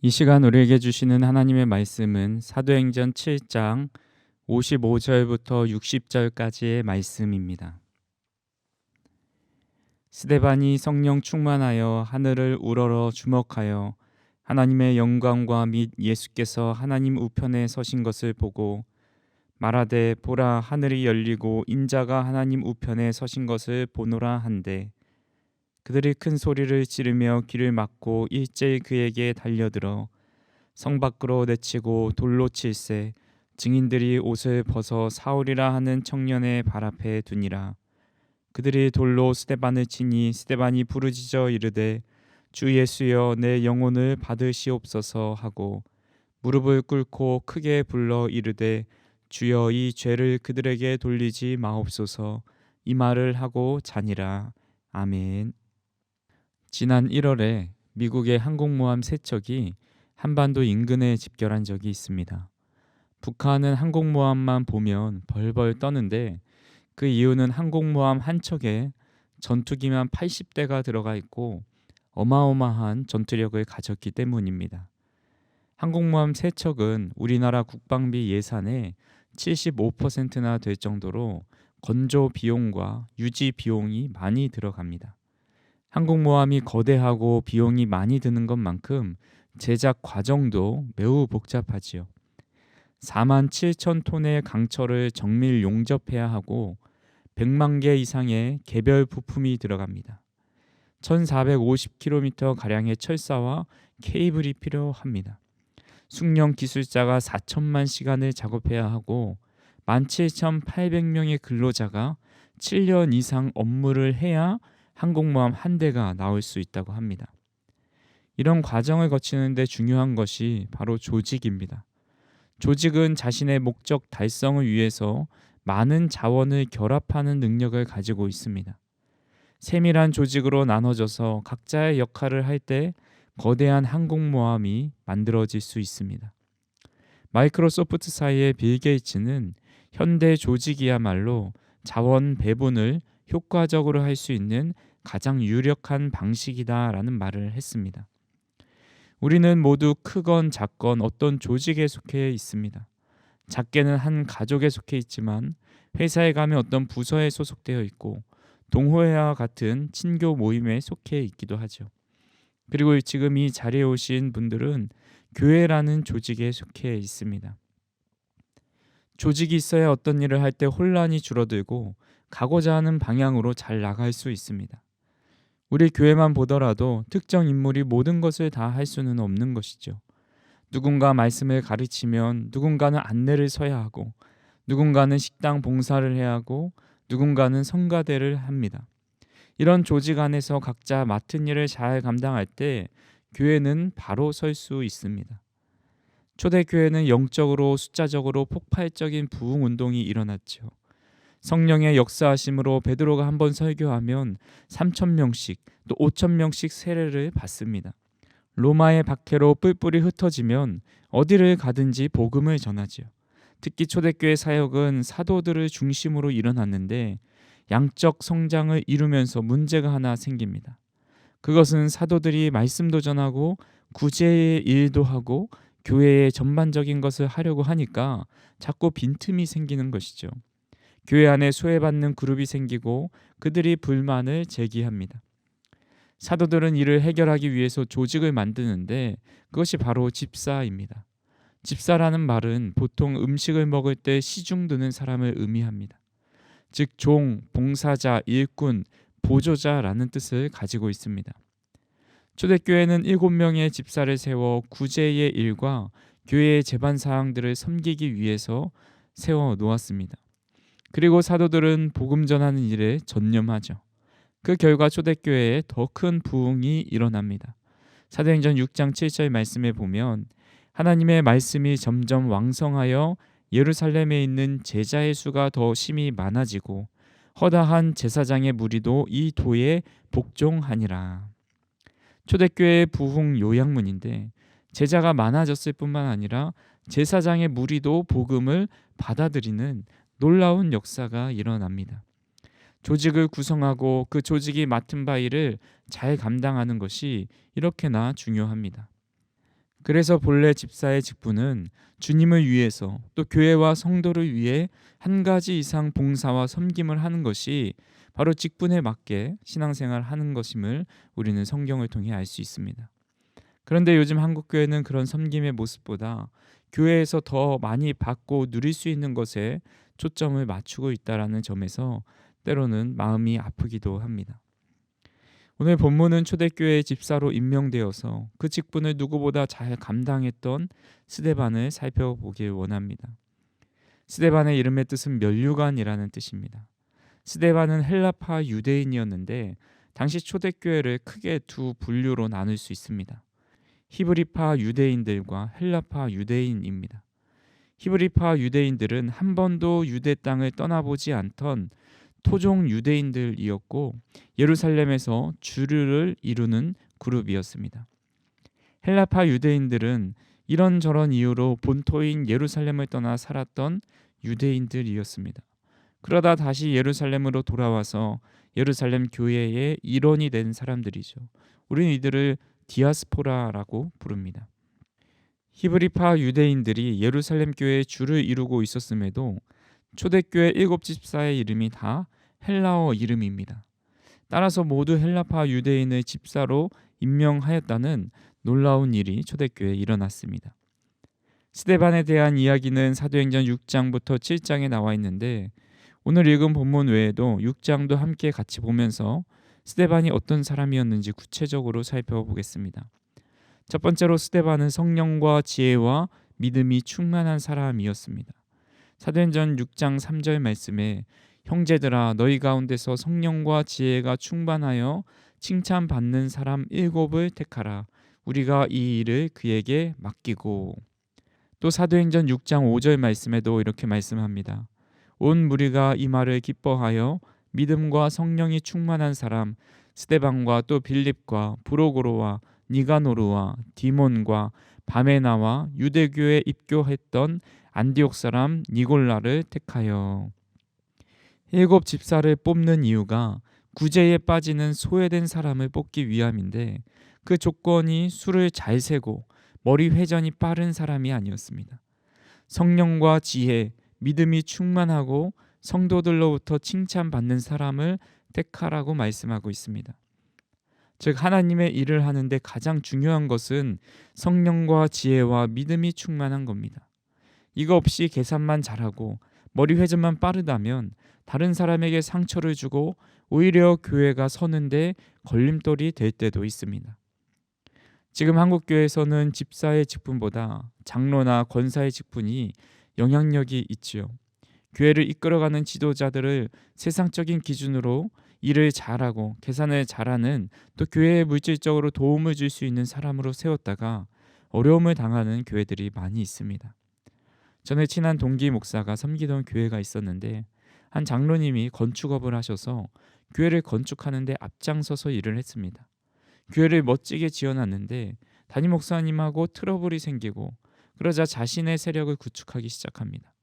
이 시간 우리에게 주시는 하나님의 말씀은 사도행전 7장 55절부터 60절까지의 말씀입니다. 스데반이 성령 충만하여 하늘을 우러러 주목하여 하나님의 영광과 및 예수께서 하나님 우편에 서신 것을 보고 말하되 보라 하늘이 열리고 인자가 하나님 우편에 서신 것을 보노라 한데 그들이 큰 소리를 지르며 귀를 막고 일제히 그에게 달려들어 성 밖으로 내치고 돌로 칠세 증인들이 옷을 벗어 사울이라 하는 청년의 발 앞에 두니라. 그들이 돌로 스데반을 치니 스데반이 부르짖어 이르되 주 예수여 내 영혼을 받으시옵소서 하고 무릎을 꿇고 크게 불러 이르되 주여 이 죄를 그들에게 돌리지 마옵소서 이 말을 하고 자니라. 아멘. 지난 1월에 미국의 항공모함 3척이 한반도 인근에 집결한 적이 있습니다. 북한은 항공모함만 보면 벌벌 떠는데 그 이유는 항공모함 한 척에 전투기만 80대가 들어가 있고 어마어마한 전투력을 가졌기 때문입니다. 항공모함 3척은 우리나라 국방비 예산의 75%나 될 정도로 건조 비용과 유지 비용이 많이 들어갑니다. 항공모함이 거대하고 비용이 많이 드는 것만큼 제작 과정도 매우 복잡하지요. 4만 7천 톤의 강철을 정밀 용접해야 하고 100만 개 이상의 개별 부품이 들어갑니다. 1450km 가량의 철사와 케이블이 필요합니다. 숙련 기술자가 4천만 시간을 작업해야 하고 17,800명의 근로자가 7년 이상 업무를 해야 항공모함 한 대가 나올 수 있다고 합니다. 이런 과정을 거치는데 중요한 것이 바로 조직입니다. 조직은 자신의 목적 달성을 위해서 많은 자원을 결합하는 능력을 가지고 있습니다. 세밀한 조직으로 나눠져서 각자의 역할을 할 때 거대한 항공모함이 만들어질 수 있습니다. 마이크로소프트사의 빌 게이츠는 현대 조직이야말로 자원 배분을 효과적으로 할 수 있는 가장 유력한 방식이다라는 말을 했습니다. 우리는 모두 크건 작건 어떤 조직에 속해 있습니다. 작게는 한 가족에 속해 있지만 회사에 가면 어떤 부서에 소속되어 있고 동호회와 같은 친교 모임에 속해 있기도 하죠. 그리고 지금 이 자리에 오신 분들은 교회라는 조직에 속해 있습니다. 조직이 있어야 어떤 일을 할 때 혼란이 줄어들고 가고자 하는 방향으로 잘 나갈 수 있습니다. 우리 교회만 보더라도 특정 인물이 모든 것을 다 할 수는 없는 것이죠. 누군가 말씀을 가르치면 누군가는 안내를 서야 하고 누군가는 식당 봉사를 해야 하고 누군가는 성가대를 합니다. 이런 조직 안에서 각자 맡은 일을 잘 감당할 때 교회는 바로 설 수 있습니다. 초대교회는 영적으로 숫자적으로 폭발적인 부흥 운동이 일어났죠. 성령의 역사하심으로 베드로가 한번 설교하면 3,000명씩 또 5,000명씩 세례를 받습니다. 로마의 박해로 뿔뿔이 흩어지면 어디를 가든지 복음을 전하지요. 특히 초대교회 사역은 사도들을 중심으로 일어났는데 양적 성장을 이루면서 문제가 하나 생깁니다. 그것은 사도들이 말씀도 전하고 구제의 일도 하고 교회의 전반적인 것을 하려고 하니까 자꾸 빈틈이 생기는 것이죠. 교회 안에 소외받는 그룹이 생기고 그들이 불만을 제기합니다. 사도들은 이를 해결하기 위해서 조직을 만드는데 그것이 바로 집사입니다. 집사라는 말은 보통 음식을 먹을 때 시중 드는 사람을 의미합니다. 즉 종, 봉사자, 일꾼, 보조자라는 뜻을 가지고 있습니다. 초대교회는 7명의 집사를 세워 구제의 일과 교회의 제반 사항들을 섬기기 위해서 세워 놓았습니다. 그리고 사도들은 복음 전하는 일에 전념하죠. 그 결과 초대교회에 더 큰 부흥이 일어납니다. 사도행전 6장 7절 말씀에 보면 하나님의 말씀이 점점 왕성하여 예루살렘에 있는 제자의 수가 더 심히 많아지고 허다한 제사장의 무리도 이 도에 복종하니라. 초대교회의 부흥 요약문인데 제자가 많아졌을 뿐만 아니라 제사장의 무리도 복음을 받아들이는 놀라운 역사가 일어납니다. 조직을 구성하고 그 조직이 맡은 바 일을 잘 감당하는 것이 이렇게나 중요합니다. 그래서 본래 집사의 직분은 주님을 위해서 또 교회와 성도를 위해 한 가지 이상 봉사와 섬김을 하는 것이 바로 직분에 맞게 신앙생활을 하는 것임을 우리는 성경을 통해 알 수 있습니다. 그런데 요즘 한국 교회는 그런 섬김의 모습보다 교회에서 더 많이 받고 누릴 수 있는 것에 초점을 맞추고 있다라는 점에서 때로는 마음이 아프기도 합니다. 오늘 본문은 초대교회의 집사로 임명되어서 그 직분을 누구보다 잘 감당했던 스데반을 살펴보길 원합니다. 스데반의 이름의 뜻은 면류관이라는 뜻입니다. 스데반은 헬라파 유대인이었는데 당시 초대교회를 크게 두 분류로 나눌 수 있습니다. 히브리파 유대인들과 헬라파 유대인입니다. 히브리파 유대인들은 한 번도 유대 땅을 떠나보지 않던 토종 유대인들이었고 예루살렘에서 주류를 이루는 그룹이었습니다. 헬라파 유대인들은 이런저런 이유로 본토인 예루살렘을 떠나 살았던 유대인들이었습니다. 그러다 다시 예루살렘으로 돌아와서 예루살렘 교회의 일원이 된 사람들이죠. 우리는 이들을 디아스포라라고 부릅니다. 히브리파 유대인들이 예루살렘 교회의 주를 이루고 있었음에도 초대교회 7집사의 이름이 다 헬라어 이름입니다. 따라서 모두 헬라파 유대인의 집사로 임명하였다는 놀라운 일이 초대교회에 일어났습니다. 스데반에 대한 이야기는 사도행전 6장부터 7장에 나와 있는데 오늘 읽은 본문 외에도 6장도 함께 같이 보면서 스데반이 어떤 사람이었는지 구체적으로 살펴보겠습니다. 첫 번째로 스데반은 성령과 지혜와 믿음이 충만한 사람이었습니다. 사도행전 6장 3절 말씀에 형제들아 너희 가운데서 성령과 지혜가 충만하여 칭찬받는 사람 7을 택하라. 우리가 이 일을 그에게 맡기고. 또 사도행전 6장 5절 말씀에도 이렇게 말씀합니다. 온 무리가 이 말을 기뻐하여 믿음과 성령이 충만한 사람 스데반과 또 빌립과 브로고로와 니가노르와 디몬과 바메나와 유대교에 입교했던 안디옥 사람 니골라를 택하여. 7집사를 뽑는 이유가 구제에 빠지는 소외된 사람을 뽑기 위함인데 그 조건이 술을 잘 세고 머리 회전이 빠른 사람이 아니었습니다. 성령과 지혜, 믿음이 충만하고 성도들로부터 칭찬받는 사람을 택하라고 말씀하고 있습니다. 즉 하나님의 일을 하는데 가장 중요한 것은 성령과 지혜와 믿음이 충만한 겁니다. 이거 없이 계산만 잘하고 머리 회전만 빠르다면 다른 사람에게 상처를 주고 오히려 교회가 서는데 걸림돌이 될 때도 있습니다. 지금 한국교회에서는 집사의 직분보다 장로나 권사의 직분이 영향력이 있지요. 교회를 이끌어가는 지도자들을 세상적인 기준으로 일을 잘하고 계산을 잘하는 또 교회에 물질적으로 도움을 줄 수 있는 사람으로 세웠다가 어려움을 당하는 교회들이 많이 있습니다. 전에 친한 동기 목사가 섬기던 교회가 있었는데 한 장로님이 건축업을 하셔서 교회를 건축하는 데 앞장서서 일을 했습니다. 교회를 멋지게 지어놨는데 담임 목사님하고 트러블이 생기고 그러자 자신의 세력을 구축하기 시작합니다.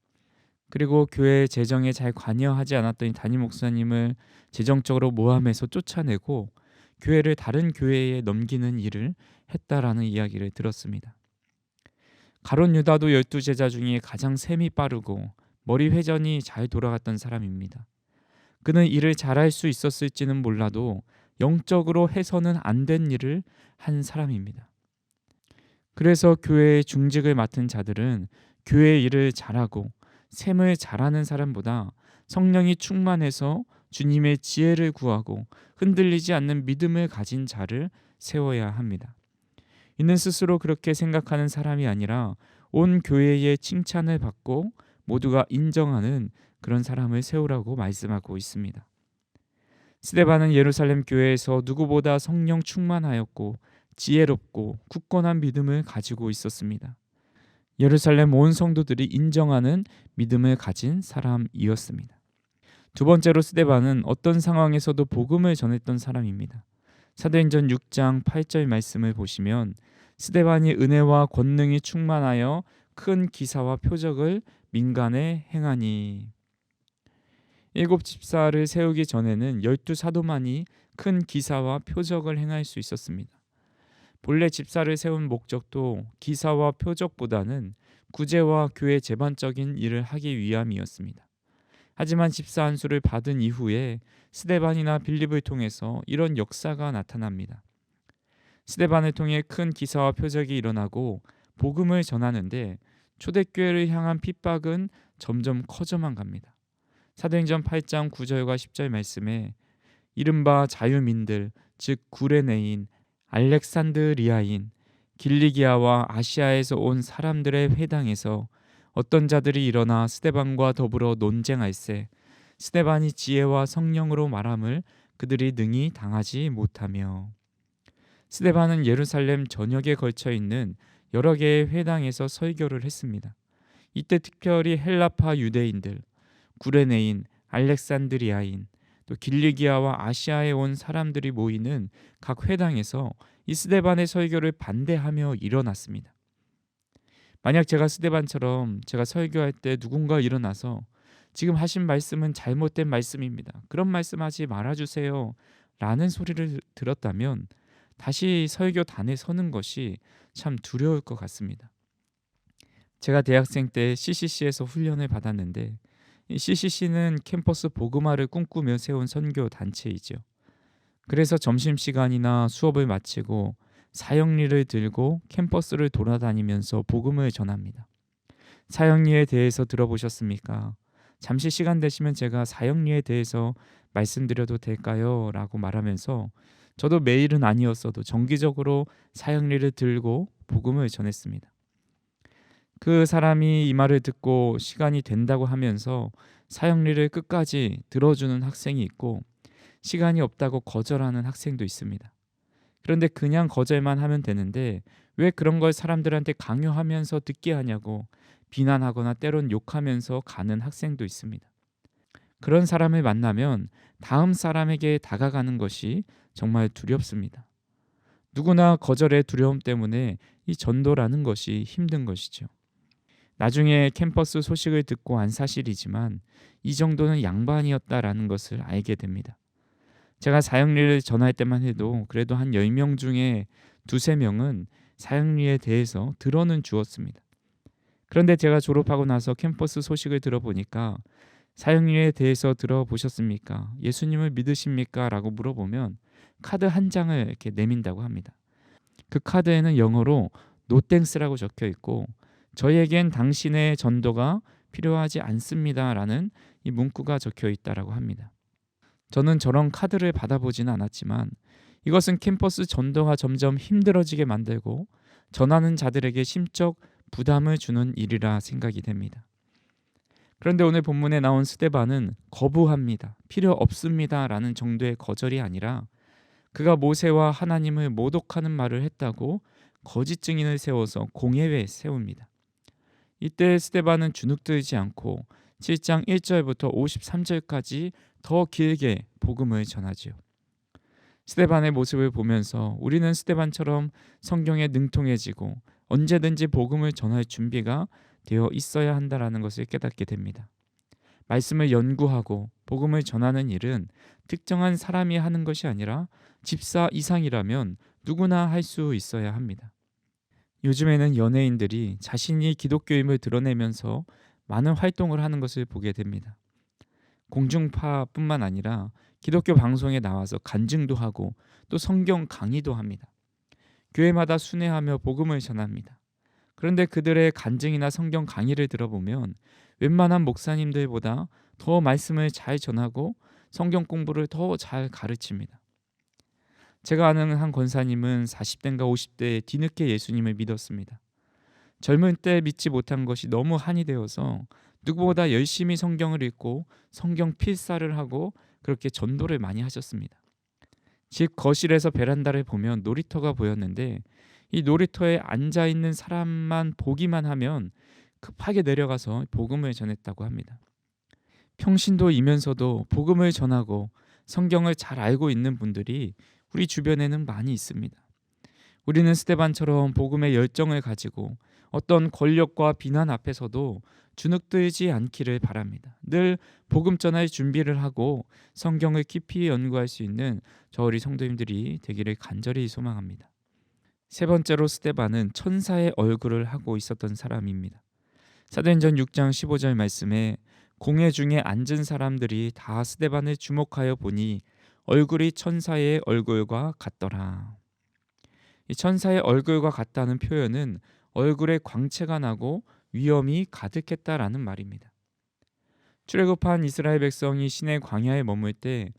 그리고 교회 재정에 잘 관여하지 않았던 담임 목사님을 재정적으로 모함해서 쫓아내고 교회를 다른 교회에 넘기는 일을 했다라는 이야기를 들었습니다. 가룟 유다도 12제자 중에 가장 셈이 빠르고 머리 회전이 잘 돌아갔던 사람입니다. 그는 일을 잘할 수 있었을지는 몰라도 영적으로 해서는 안 된 일을 한 사람입니다. 그래서 교회의 중직을 맡은 자들은 교회 일을 잘하고 셈을 잘하는 사람보다 성령이 충만해서 주님의 지혜를 구하고 흔들리지 않는 믿음을 가진 자를 세워야 합니다. 이는 스스로 그렇게 생각하는 사람이 아니라 온 교회의 칭찬을 받고 모두가 인정하는 그런 사람을 세우라고 말씀하고 있습니다. 스데반은 예루살렘 교회에서 누구보다 성령 충만하였고 지혜롭고 굳건한 믿음을 가지고 있었습니다. 예루살렘 온 성도들이 인정하는 믿음을 가진 사람이었습니다. 두 번째로 스데반은 어떤 상황에서도 복음을 전했던 사람입니다. 사도행전 6장 8절 말씀을 보시면 스데반이 은혜와 권능이 충만하여 큰 기사와 표적을 민간에 행하니. 7집사를 세우기 전에는 12사도만이 큰 기사와 표적을 행할 수 있었습니다. 본래 집사를 세운 목적도 기사와 표적보다는 구제와 교회 재반적인 일을 하기 위함이었습니다. 하지만 집사 안수를 받은 이후에 스데반이나 빌립을 통해서 이런 역사가 나타납니다. 스데반을 통해 큰 기사와 표적이 일어나고 복음을 전하는데 초대교회를 향한 핍박은 점점 커져만 갑니다. 사도행전 8장 9절과 10절 말씀에 이른바 자유민들 즉 구레네인, 알렉산드리아인, 길리기아와 아시아에서 온 사람들의 회당에서 어떤 자들이 일어나 스데반과 더불어 논쟁할세 스데반이 지혜와 성령으로 말함을 그들이 능히 당하지 못하며. 스데반은 예루살렘 전역에 걸쳐 있는 여러 개의 회당에서 설교를 했습니다. 이때 특별히 헬라파 유대인들, 구레네인, 알렉산드리아인, 또 길리기아와 아시아에 온 사람들이 모이는 각 회당에서 이 스데반의 설교를 반대하며 일어났습니다. 만약 제가 스데반처럼 제가 설교할 때 누군가 일어나서 지금 하신 말씀은 잘못된 말씀입니다. 그런 말씀하지 말아주세요. 라는 소리를 들었다면 다시 설교단에 서는 것이 참 두려울 것 같습니다. 제가 대학생 때 CCC에서 훈련을 받았는데 이 CCC는 캠퍼스 복음화를 꿈꾸며 세운 선교 단체이죠. 그래서 점심시간이나 수업을 마치고 사형리를 들고 캠퍼스를 돌아다니면서 복음을 전합니다. 사형리에 대해서 들어보셨습니까? 잠시 시간 되시면 제가 사형리에 대해서 말씀드려도 될까요? 라고 말하면서 저도 매일은 아니었어도 정기적으로 사형리를 들고 복음을 전했습니다. 그 사람이 이 말을 듣고 시간이 된다고 하면서 사형리를 끝까지 들어주는 학생이 있고 시간이 없다고 거절하는 학생도 있습니다. 그런데 그냥 거절만 하면 되는데 왜 그런 걸 사람들한테 강요하면서 듣게 하냐고 비난하거나 때론 욕하면서 가는 학생도 있습니다. 그런 사람을 만나면 다음 사람에게 다가가는 것이 정말 두렵습니다. 누구나 거절의 두려움 때문에 이 전도라는 것이 힘든 것이죠. 나중에 캠퍼스 소식을 듣고 안 사실이지만 이 정도는 양반이었다라는 것을 알게 됩니다. 제가 사형리를 전할 때만 해도 그래도 한 10명 중에 2~3명은 사형리에 대해서 들어는 주었습니다. 그런데 제가 졸업하고 나서 캠퍼스 소식을 들어보니까 사형리에 대해서 들어보셨습니까? 예수님을 믿으십니까? 라고 물어보면 카드 한 장을 이렇게 내민다고 합니다. 그 카드에는 영어로 No thanks라고 적혀 있고 저희에겐 당신의 전도가 필요하지 않습니다 라는 이 문구가 적혀 있다라고 합니다. 저는 저런 카드를 받아보지는 않았지만 이것은 캠퍼스 전도가 점점 힘들어지게 만들고 전하는 자들에게 심적 부담을 주는 일이라 생각이 됩니다. 그런데 오늘 본문에 나온 스데반은 거부합니다. 필요 없습니다 라는 정도의 거절이 아니라 그가 모세와 하나님을 모독하는 말을 했다고 거짓 증인을 세워서 공회에 세웁니다. 이때 스데반은 주눅들지 않고 7장 1절부터 53절까지 더 길게 복음을 전하지요. 스데반의 모습을 보면서 우리는 스데반처럼 성경에 능통해지고 언제든지 복음을 전할 준비가 되어 있어야 한다라는 것을 깨닫게 됩니다. 말씀을 연구하고 복음을 전하는 일은 특정한 사람이 하는 것이 아니라 집사 이상이라면 누구나 할 수 있어야 합니다. 요즘에는 연예인들이 자신이 기독교임을 드러내면서 많은 활동을 하는 것을 보게 됩니다. 공중파뿐만 아니라 기독교 방송에 나와서 간증도 하고 또 성경 강의도 합니다. 교회마다 순회하며 복음을 전합니다. 그런데 그들의 간증이나 성경 강의를 들어보면 웬만한 목사님들보다 더 말씀을 잘 전하고 성경 공부를 더 잘 가르칩니다. 제가 아는 한 권사님은 40대인가 50대에 뒤늦게 예수님을 믿었습니다. 젊은 때 믿지 못한 것이 너무 한이 되어서 누구보다 열심히 성경을 읽고 성경 필사를 하고 그렇게 전도를 많이 하셨습니다. 집 거실에서 베란다를 보면 놀이터가 보였는데 이 놀이터에 앉아있는 사람만 보기만 하면 급하게 내려가서 복음을 전했다고 합니다. 평신도이면서도 복음을 전하고 성경을 잘 알고 있는 분들이 우리 주변에는 많이 있습니다. 우리는 스데반처럼 복음의 열정을 가지고 어떤 권력과 비난 앞에서도 주눅들지 않기를 바랍니다. 늘 복음 전할 준비를 하고 성경을 깊이 연구할 수 있는 저 우리 성도님들이 되기를 간절히 소망합니다. 세 번째로 스데반은 천사의 얼굴을 하고 있었던 사람입니다. 사도행전 6장 15절 말씀에 공회 중에 앉은 사람들이 다 스데반을 주목하여 보니 얼굴이 천사의 얼굴과 같더라. 이 천사의 얼굴과 같다는 표현은 얼굴에 광채가 나고 위엄이 가득했다라는 말입니다. 출애굽한 이스라엘 백성이 시내 광야에 머물 때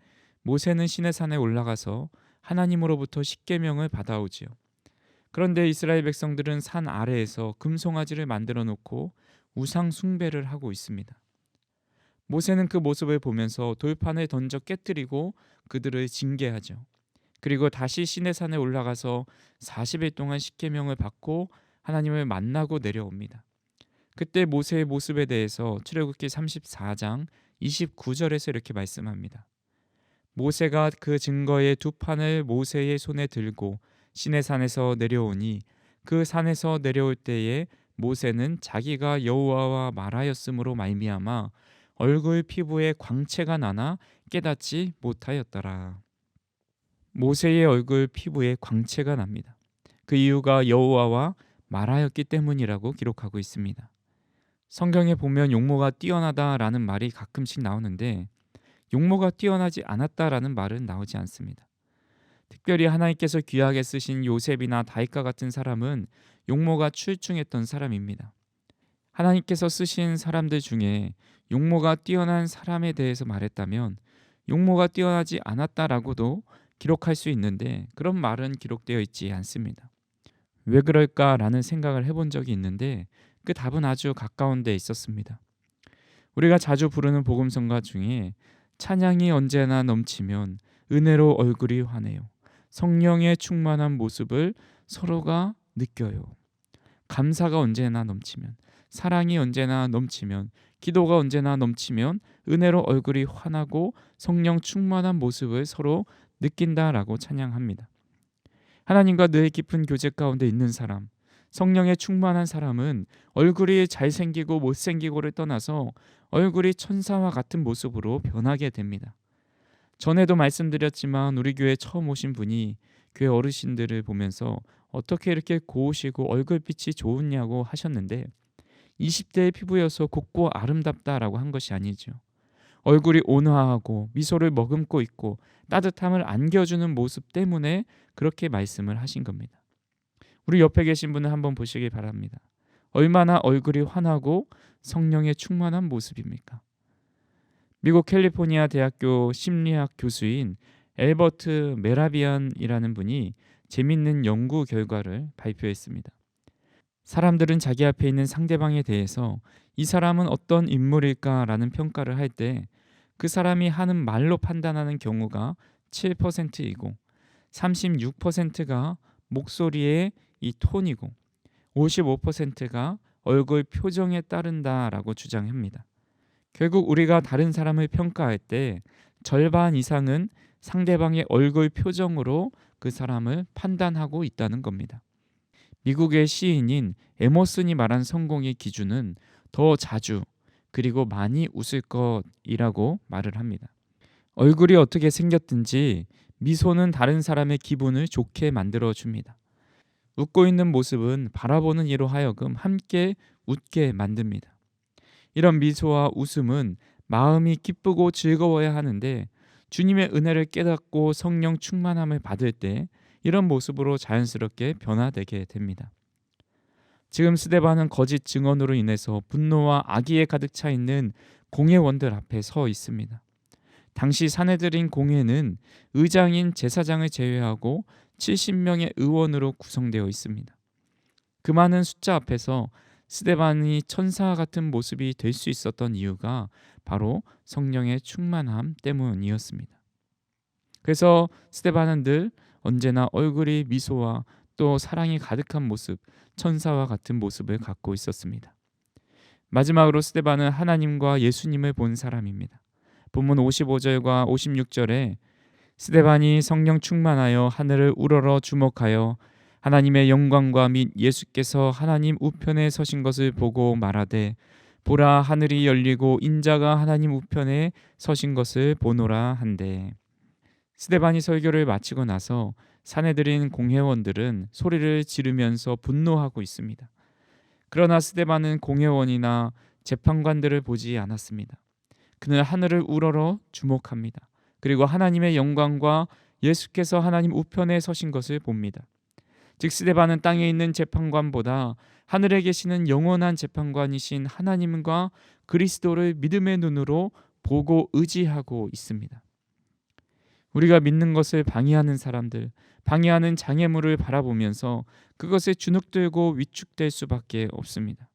모세는 시내산에 올라가서 하나님으로부터 십계명을 받아오지요. 그런데 이스라엘 백성들은 산 아래에서 금송아지를 만들어 놓고 우상 숭배를 하고 있습니다. 모세는 그 모습을 보면서 돌판을 던져 깨뜨리고 그들을 징계하죠. 그리고 다시 시내산에 올라가서 40일 동안 십계명을 받고 하나님을 만나고 내려옵니다. 그때 모세의 모습에 대해서 출애굽기 34장 29절에서 이렇게 말씀합니다. 모세가 그 증거의 두 판을 모세의 손에 들고 시내산에서 내려오니 그 산에서 내려올 때에 모세는 자기가 여호와와 말하였으므로 말미암아 얼굴 피부에 광채가 나나 깨닫지 못하였더라. 모세의 얼굴 피부에 광채가 납니다. 그 이유가 여호와와 말하였기 때문이라고 기록하고 있습니다. 성경에 보면 용모가 뛰어나다라는 말이 가끔씩 나오는데 용모가 뛰어나지 않았다라는 말은 나오지 않습니다. 특별히 하나님께서 귀하게 쓰신 요셉이나 다윗과 같은 사람은 용모가 출중했던 사람입니다. 하나님께서 쓰신 사람들 중에 용모가 뛰어난 사람에 대해서 말했다면 용모가 뛰어나지 않았다라고도 기록할 수 있는데 그런 말은 기록되어 있지 않습니다. 왜 그럴까라는 생각을 해본 적이 있는데 그 답은 아주 가까운 데 있었습니다. 우리가 자주 부르는 복음성가 중에 찬양이 언제나 넘치면 은혜로 얼굴이 환해요. 성령의 충만한 모습을 서로가 느껴요. 감사가 언제나 넘치면, 사랑이 언제나 넘치면, 기도가 언제나 넘치면 은혜로 얼굴이 환하고 성령 충만한 모습을 서로 느낀다라고 찬양합니다. 하나님과 늘 깊은 교제 가운데 있는 사람, 성령에 충만한 사람은 얼굴이 잘생기고 못생기고를 떠나서 얼굴이 천사와 같은 모습으로 변하게 됩니다. 전에도 말씀드렸지만 우리 교회 처음 오신 분이 교회 어르신들을 보면서 어떻게 이렇게 고우시고 얼굴빛이 좋으냐고 하셨는데 20대의 피부여서 곱고 아름답다라고 한 것이 아니죠. 얼굴이 온화하고 미소를 머금고 있고 따뜻함을 안겨주는 모습 때문에 그렇게 말씀을 하신 겁니다. 우리 옆에 계신 분을 한번 보시기 바랍니다. 얼마나 얼굴이 환하고 성령에 충만한 모습입니까? 미국 캘리포니아 대학교 심리학 교수인 엘버트 메라비안이라는 분이 재밌는 연구 결과를 발표했습니다. 사람들은 자기 앞에 있는 상대방에 대해서 이 사람은 어떤 인물일까라는 평가를 할 때 그 사람이 하는 말로 판단하는 경우가 7%이고 36%가 목소리의 이 톤이고 55%가 얼굴 표정에 따른다라고 주장합니다. 결국 우리가 다른 사람을 평가할 때 절반 이상은 상대방의 얼굴 표정으로 그 사람을 판단하고 있다는 겁니다. 미국의 시인인 에머슨이 말한 성공의 기준은 더 자주 그리고 많이 웃을 것이라고 말을 합니다. 얼굴이 어떻게 생겼든지 미소는 다른 사람의 기분을 좋게 만들어 줍니다. 웃고 있는 모습은 바라보는 이로 하여금 함께 웃게 만듭니다. 이런 미소와 웃음은 마음이 기쁘고 즐거워야 하는데 주님의 은혜를 깨닫고 성령 충만함을 받을 때 이런 모습으로 자연스럽게 변화되게 됩니다. 지금 스데반은 거짓 증언으로 인해서 분노와 악의에 가득 차 있는 공회원들 앞에 서 있습니다. 당시 사내들인 공회는 의장인 제사장을 제외하고 70명의 의원으로 구성되어 있습니다. 그 많은 숫자 앞에서 스데반이 천사와 같은 모습이 될 수 있었던 이유가 바로 성령의 충만함 때문이었습니다. 그래서 스데반은 늘 언제나 얼굴이 미소와 또 사랑이 가득한 모습, 천사와 같은 모습을 갖고 있었습니다. 마지막으로 스데반은 하나님과 예수님을 본 사람입니다. 본문 55절과 56절에 스데반이 성령 충만하여 하늘을 우러러 주목하여 하나님의 영광과 및 예수께서 하나님 우편에 서신 것을 보고 말하되 보라 하늘이 열리고 인자가 하나님 우편에 서신 것을 보노라 한대. 스데반이 설교를 마치고 나서 사내들인 공회원들은 소리를 지르면서 분노하고 있습니다. 그러나 스데반은 공회원이나 재판관들을 보지 않았습니다. 그는 하늘을 우러러 주목합니다. 그리고 하나님의 영광과 예수께서 하나님 우편에 서신 것을 봅니다. 즉 스데반은 땅에 있는 재판관보다 하늘에 계시는 영원한 재판관이신 하나님과 그리스도를 믿음의 눈으로 보고 의지하고 있습니다. 우리가 믿는 것을 방해하는 사람들, 방해하는 장애물을 바라보면서 그것에 주눅들고 위축될 수밖에 없습니다.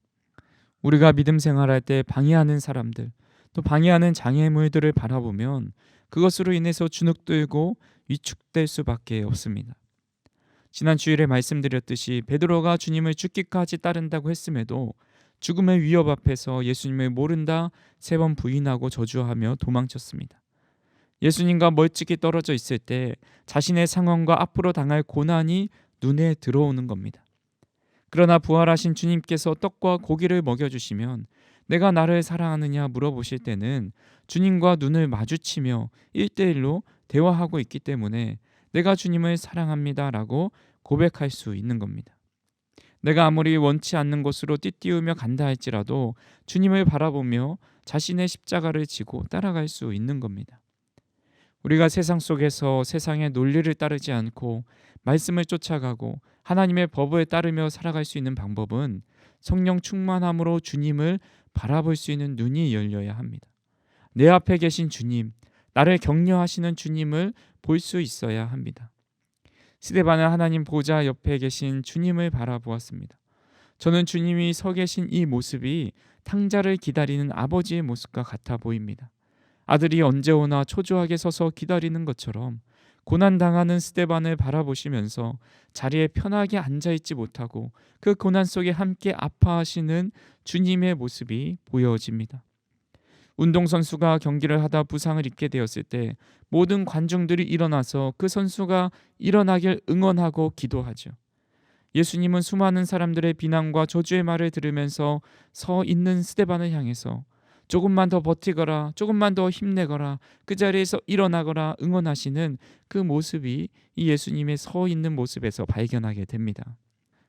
우리가 믿음 생활할 때 방해하는 사람들, 또 방해하는 장애물들을 바라보면 그것으로 인해서 주눅들고 위축될 수밖에 없습니다. 지난 주일에 말씀드렸듯이 베드로가 주님을 죽기까지 따른다고 했음에도 죽음의 위협 앞에서 예수님을 모른다 3번 부인하고 저주하며 도망쳤습니다. 예수님과 멀찍이 떨어져 있을 때 자신의 상황과 앞으로 당할 고난이 눈에 들어오는 겁니다. 그러나 부활하신 주님께서 떡과 고기를 먹여주시면 내가 나를 사랑하느냐 물어보실 때는 주님과 눈을 마주치며 1대1로 대화하고 있기 때문에 내가 주님을 사랑합니다 라고 고백할 수 있는 겁니다. 내가 아무리 원치 않는 곳으로 띠띠우며 간다 할지라도 주님을 바라보며 자신의 십자가를 지고 따라갈 수 있는 겁니다. 우리가 세상 속에서 세상의 논리를 따르지 않고 말씀을 쫓아가고 하나님의 법을 따르며 살아갈 수 있는 방법은 성령 충만함으로 주님을 바라볼 수 있는 눈이 열려야 합니다. 내 앞에 계신 주님, 나를 격려하시는 주님을 볼 수 있어야 합니다. 스데반은 하나님 보좌 옆에 계신 주님을 바라보았습니다. 저는 주님이 서 계신 이 모습이 탕자를 기다리는 아버지의 모습과 같아 보입니다. 아들이 언제 오나 초조하게 서서 기다리는 것처럼 고난당하는 스데반을 바라보시면서 자리에 편하게 앉아있지 못하고 그 고난 속에 함께 아파하시는 주님의 모습이 보여집니다. 운동선수가 경기를 하다 부상을 입게 되었을 때 모든 관중들이 일어나서 그 선수가 일어나길 응원하고 기도하죠. 예수님은 수많은 사람들의 비난과 저주의 말을 들으면서 서 있는 스데반을 향해서 조금만 더 버티거라, 조금만 더 힘내거라, 그 자리에서 일어나거라 응원하시는 그 모습이 이 예수님의 서 있는 모습에서 발견하게 됩니다.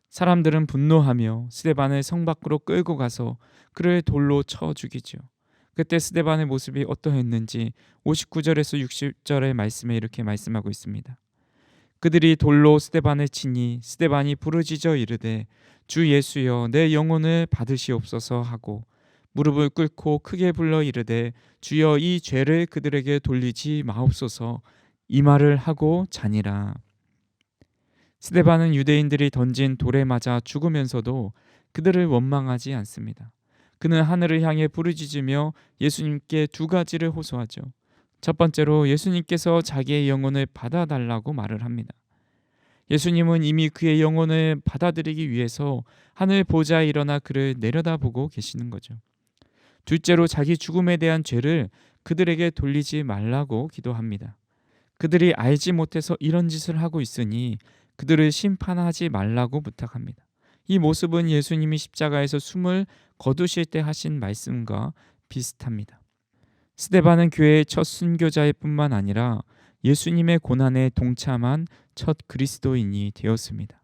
사람들은 분노하며 스데반을 성 밖으로 끌고 가서 그를 돌로 쳐 죽이죠. 그때 스데반의 모습이 어떠했는지 59절에서 60절의 말씀에 이렇게 말씀하고 있습니다. 그들이 돌로 스데반을 치니 스데반이 부르짖어 이르되 주 예수여 내 영혼을 받으시옵소서 하고 무릎을 꿇고 크게 불러 이르되 주여 이 죄를 그들에게 돌리지 마옵소서 이 말을 하고 자니라. 스데반은 유대인들이 던진 돌에 맞아 죽으면서도 그들을 원망하지 않습니다. 그는 하늘을 향해 부르짖으며 예수님께 2가지를 호소하죠. 첫 번째로 예수님께서 자기의 영혼을 받아달라고 말을 합니다. 예수님은 이미 그의 영혼을 받아들이기 위해서 하늘 보좌에 일어나 그를 내려다보고 계시는 거죠. 둘째로 자기 죽음에 대한 죄를 그들에게 돌리지 말라고 기도합니다. 그들이 알지 못해서 이런 짓을 하고 있으니 그들을 심판하지 말라고 부탁합니다. 이 모습은 예수님이 십자가에서 숨을 거두실 때 하신 말씀과 비슷합니다. 스데반은 교회의 첫 순교자일 뿐만 아니라 예수님의 고난에 동참한 첫 그리스도인이 되었습니다.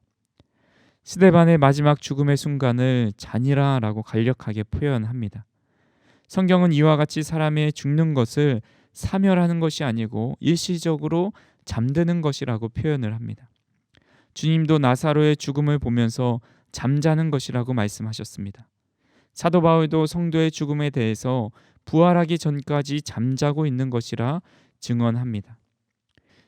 스데반의 마지막 죽음의 순간을 잔이라라고 간략하게 표현합니다. 성경은 이와 같이 사람의 죽는 것을 사멸하는 것이 아니고 일시적으로 잠드는 것이라고 표현을 합니다. 주님도 나사로의 죽음을 보면서 잠자는 것이라고 말씀하셨습니다. 사도 바울도 성도의 죽음에 대해서 부활하기 전까지 잠자고 있는 것이라 증언합니다.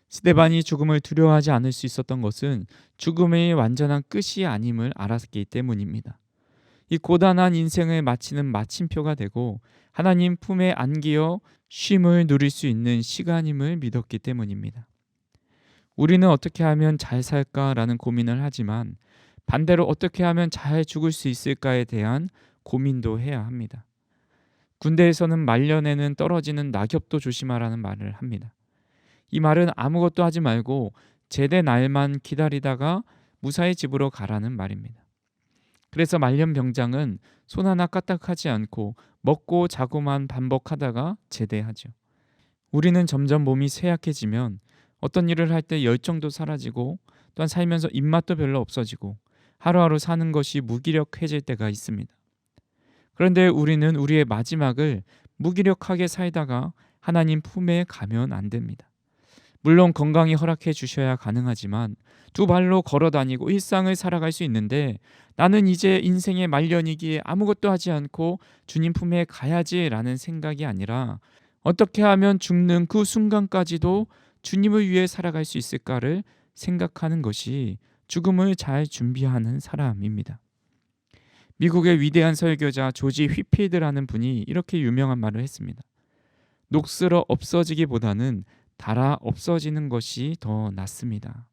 스데반이 죽음을 두려워하지 않을 수 있었던 것은 죽음의 완전한 끝이 아님을 알았기 때문입니다. 이 고단한 인생을 마치는 마침표가 되고 하나님 품에 안기어 쉼을 누릴 수 있는 시간임을 믿었기 때문입니다. 우리는 어떻게 하면 잘 살까라는 고민을 하지만 반대로 어떻게 하면 잘 죽을 수 있을까에 대한 고민도 해야 합니다. 군대에서는 말년에는 떨어지는 낙엽도 조심하라는 말을 합니다. 이 말은 아무것도 하지 말고 제대 날만 기다리다가 무사히 집으로 가라는 말입니다. 그래서 말년 병장은 손 하나 까딱하지 않고 먹고 자고만 반복하다가 제대하죠. 우리는 점점 몸이 쇠약해지면 어떤 일을 할 때 열정도 사라지고 또한 살면서 입맛도 별로 없어지고 하루하루 사는 것이 무기력해질 때가 있습니다. 그런데 우리는 우리의 마지막을 무기력하게 살다가 하나님 품에 가면 안 됩니다. 물론 건강이 허락해 주셔야 가능하지만 두 발로 걸어 다니고 일상을 살아갈 수 있는데 나는 이제 인생의 말년이기에 아무것도 하지 않고 주님 품에 가야지라는 생각이 아니라 어떻게 하면 죽는 그 순간까지도 주님을 위해 살아갈 수 있을까를 생각하는 것이 죽음을 잘 준비하는 사람입니다. 미국의 위대한 설교자 조지 휘필드라는 분이 이렇게 유명한 말을 했습니다. 녹슬어 없어지기보다는 닳아 없어지는 것이 더 낫습니다.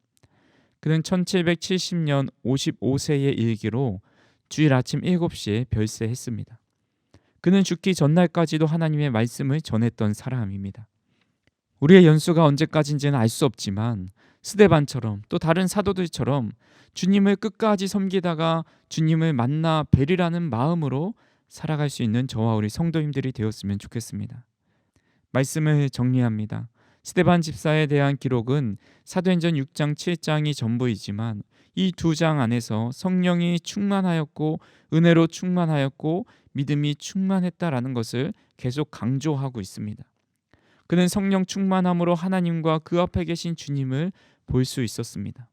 그는 1770년 55세의 일기로 주일 아침 7시에 별세했습니다. 그는 죽기 전날까지도 하나님의 말씀을 전했던 사람입니다. 우리의 연수가 언제까지인지는 알 수 없지만 스데반처럼 또 다른 사도들처럼 주님을 끝까지 섬기다가 주님을 만나 뵈리라는 마음으로 살아갈 수 있는 저와 우리 성도님들이 되었으면 좋겠습니다. 말씀을 정리합니다. 스데반 집사에 대한 기록은 사도행전 6장 7장이 전부이지만 이 두 장 안에서 성령이 충만하였고 은혜로 충만하였고 믿음이 충만했다라는 것을 계속 강조하고 있습니다. 그는 성령 충만함으로 하나님과 그 앞에 계신 주님을 볼 수 있었습니다.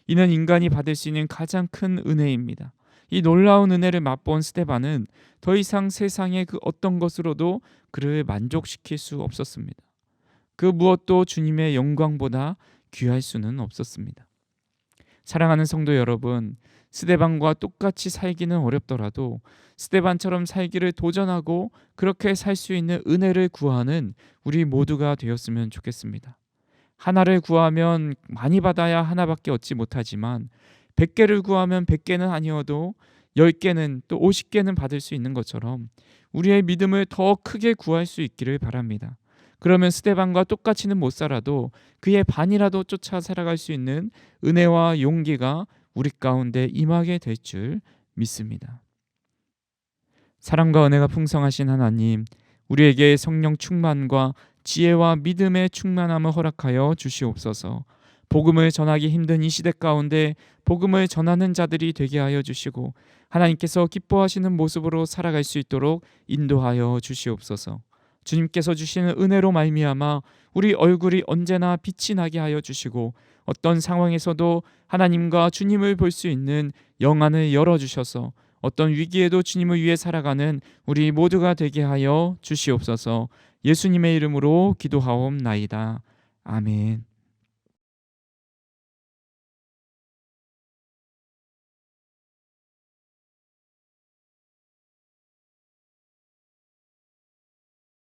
이는 인간이 받을 수 있는 가장 큰 은혜입니다. 이 놀라운 은혜를 맛본 스데반은 더 이상 세상의 그 어떤 것으로도 그를 만족시킬 수 없었습니다. 그 무엇도 주님의 영광보다 귀할 수는 없었습니다. 사랑하는 성도 여러분, 스데반과 똑같이 살기는 어렵더라도 스데반처럼 살기를 도전하고 그렇게 살 수 있는 은혜를 구하는 우리 모두가 되었으면 좋겠습니다. 하나를 구하면 많이 받아야 하나밖에 얻지 못하지만 100개를 구하면 100개는 아니어도 10개는 또 50개는 받을 수 있는 것처럼 우리의 믿음을 더 크게 구할 수 있기를 바랍니다. 그러면 스데반과 똑같이는 못 살아도 그의 반이라도 쫓아 살아갈 수 있는 은혜와 용기가 우리 가운데 임하게 될 줄 믿습니다. 사랑과 은혜가 풍성하신 하나님, 우리에게 성령 충만과 지혜와 믿음의 충만함을 허락하여 주시옵소서. 복음을 전하기 힘든 이 시대 가운데 복음을 전하는 자들이 되게 하여 주시고 하나님께서 기뻐하시는 모습으로 살아갈 수 있도록 인도하여 주시옵소서. 주님께서 주시는 은혜로 말미암아 우리 얼굴이 언제나 빛이 나게 하여 주시고 어떤 상황에서도 하나님과 주님을 볼 수 있는 영안을 열어주셔서 어떤 위기에도 주님을 위해 살아가는 우리 모두가 되게 하여 주시옵소서. 예수님의 이름으로 기도하옵나이다. 아멘.